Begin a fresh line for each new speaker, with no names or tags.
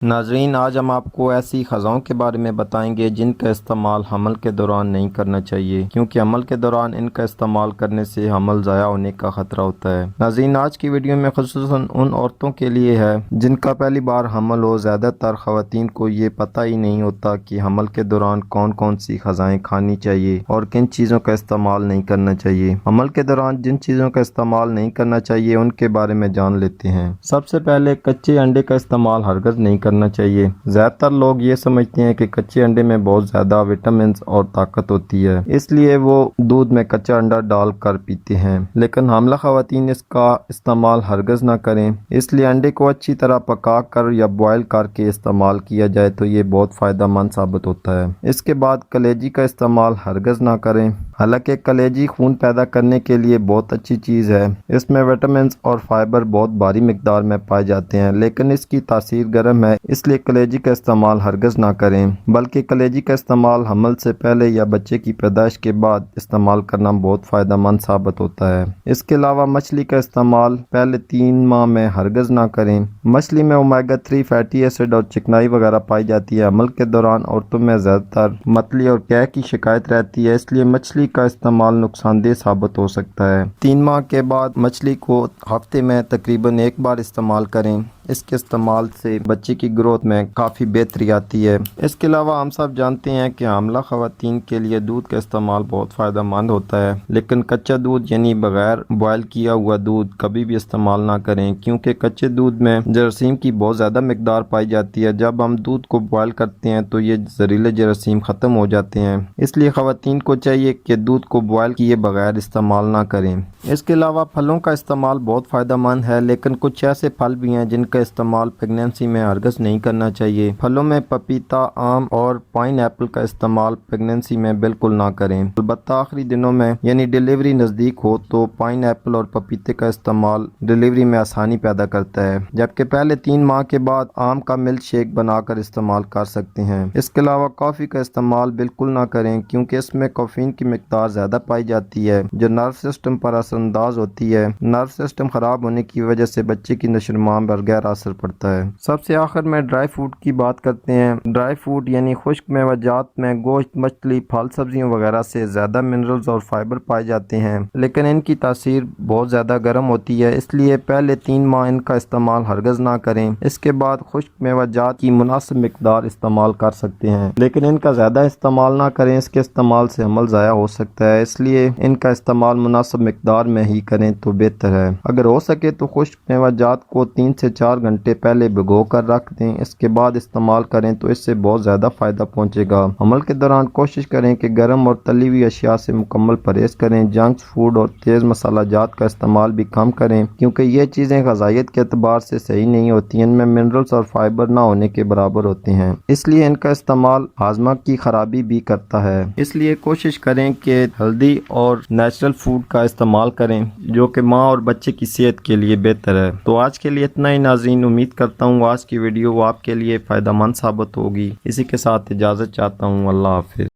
ناظرین، آج ہم آپ کو ایسی غذاؤں کے بارے میں بتائیں گے جن کا استعمال حمل کے دوران نہیں کرنا چاہیے، کیونکہ حمل کے دوران ان کا استعمال کرنے سے حمل ضائع ہونے کا خطرہ ہوتا ہے۔ ناظرین، آج کی ویڈیو میں خصوصاً ان عورتوں کے لیے ہے جن کا پہلی بار حمل ہو۔ زیادہ تر خواتین کو یہ پتہ ہی نہیں ہوتا کہ حمل کے دوران کون کون سی غذائیں کھانی چاہیے اور کن چیزوں کا استعمال نہیں کرنا چاہیے۔ حمل کے دوران جن چیزوں کا استعمال نہیں کرنا چاہیے ان کے بارے میں جان لیتے ہیں۔ سب سے پہلے کچے انڈے کا استعمال ہرگز نہیں کرنا چاہیے۔ زیادہ تر لوگ یہ سمجھتے ہیں کہ کچے انڈے میں بہت زیادہ وٹامنز اور طاقت ہوتی ہے، اس لیے وہ دودھ میں کچا انڈا ڈال کر پیتے ہیں، لیکن حاملہ خواتین اس کا استعمال ہرگز نہ کریں۔ اس لیے انڈے کو اچھی طرح پکا کر یا بوائل کر کے استعمال کیا جائے تو یہ بہت فائدہ مند ثابت ہوتا ہے۔ اس کے بعد کلیجی کا استعمال ہرگز نہ کریں۔ حالانکہ کلیجی خون پیدا کرنے کے لیے بہت اچھی چیز ہے، اس میں وٹامنز اور فائبر بہت بھاری مقدار میں پائے جاتے ہیں، لیکن اس کی تاثیر گرم ہے، اس لیے کلیجی کا استعمال ہرگز نہ کریں، بلکہ کلیجی کا استعمال حمل سے پہلے یا بچے کی پیدائش کے بعد استعمال کرنا بہت فائدہ مند ثابت ہوتا ہے۔ اس کے علاوہ مچھلی کا استعمال پہلے 3 ماہ میں ہرگز نہ کریں۔ مچھلی میں اومیگا 3 فیٹی ایسڈ اور چکنائی وغیرہ پائی جاتی ہے۔ حمل کے دوران عورتوں میں زیادہ تر متلی اور قے کی شکایت رہتی ہے، اس لیے مچھلی کا استعمال نقصان دہ ثابت ہو سکتا ہے۔ 3 ماہ کے بعد مچھلی کو ہفتے میں تقریباً 1 بار استعمال کریں۔ اس کے استعمال سے بچے کی گروتھ میں کافی بہتری آتی ہے۔ اس کے علاوہ ہم سب جانتے ہیں کہ حاملہ خواتین کے لیے دودھ کا استعمال بہت فائدہ مند ہوتا ہے، لیکن کچا دودھ یعنی بغیر بوائل کیا ہوا دودھ کبھی بھی استعمال نہ کریں، کیونکہ کچے دودھ میں جراثیم کی بہت زیادہ مقدار پائی جاتی ہے۔ جب ہم دودھ کو بوائل کرتے ہیں تو یہ زہریلے جراثیم ختم ہو جاتے ہیں، اس لیے خواتین کو چاہیے کہ دودھ کو بوائل کیے بغیر استعمال نہ کریں۔ اس کے علاوہ پھلوں کا استعمال بہت فائدہ مند ہے، لیکن کچھ ایسے پھل بھی ہیں جن کا استعمال پیگنینسی میں ہرگز نہیں کرنا چاہیے۔ پھلوں میں پپیتا، آم اور پائن ایپل کا استعمال پیگنینسی میں بالکل نہ کریں۔ البتہ آخری دنوں میں یعنی ڈیلیوری نزدیک ہو تو پائن ایپل اور پپیتے کا استعمال ڈیلیوری میں آسانی پیدا کرتا ہے، جبکہ پہلے 3 ماہ کے بعد آم کا ملک شیک بنا کر استعمال کر سکتے ہیں۔ اس کے علاوہ کافی کا استعمال بالکل نہ کریں، کیونکہ اس میں کافین کی مقدار زیادہ پائی جاتی ہے جو نرو سسٹم پر اثر انداز ہوتی ہے۔ نرو سسٹم خراب ہونے کی وجہ سے بچے کی نشوونما پر گہرا اثر پڑتا ہے۔ سب سے آخر میں ڈرائی فروٹ کی بات کرتے ہیں۔ ڈرائی فروٹ یعنی خشک میوہ جات میں گوشت، مچھلی، پھل، سبزیوں وغیرہ سے زیادہ منرلز اور فائبر پائے جاتے ہیں، لیکن ان کی تاثیر بہت زیادہ گرم ہوتی ہے، اس لیے پہلے 3 ماہ ان کا استعمال ہرگز نہ کریں۔ اس کے بعد خشک میوہ جات کی مناسب مقدار استعمال کر سکتے ہیں، لیکن ان کا زیادہ استعمال نہ کریں، اس کے استعمال سے حمل ضائع ہو سکتا ہے، اس لیے ان کا استعمال مناسب مقدار میں ہی کریں تو بہتر ہے۔ اگر ہو سکے تو خشک میوہ جات کو 3 سے 4 گھنٹے پہلے بھگو کر رکھ دیں، اس کے بعد استعمال کریں تو اس سے بہت زیادہ فائدہ پہنچے گا۔ حمل کے دوران کوشش کریں کہ گرم اور تلی ہوئی اشیاء سے مکمل پرہیز کریں۔ جنک فوڈ اور تیز مسالہ جات کا استعمال بھی کم کریں، کیونکہ یہ چیزیں غذائیت کے اعتبار سے صحیح نہیں ہوتی، ان میں منرلز اور فائبر نہ ہونے کے برابر ہوتے ہیں، اس لیے ان کا استعمال ہاضمہ کی خرابی بھی کرتا ہے۔ اس لیے کوشش کریں کہ ہیلدی اور نیچرل فوڈ کا استعمال کریں جو کہ ماں اور بچے کی صحت کے لیے بہتر ہے۔ تو آج کے لیے اتنا ہی ناظرین، امید کرتا ہوں آج کی ویڈیو آپ کے لیے فائدہ مند ثابت ہوگی۔ اسی کے ساتھ اجازت چاہتا ہوں، اللہ حافظ۔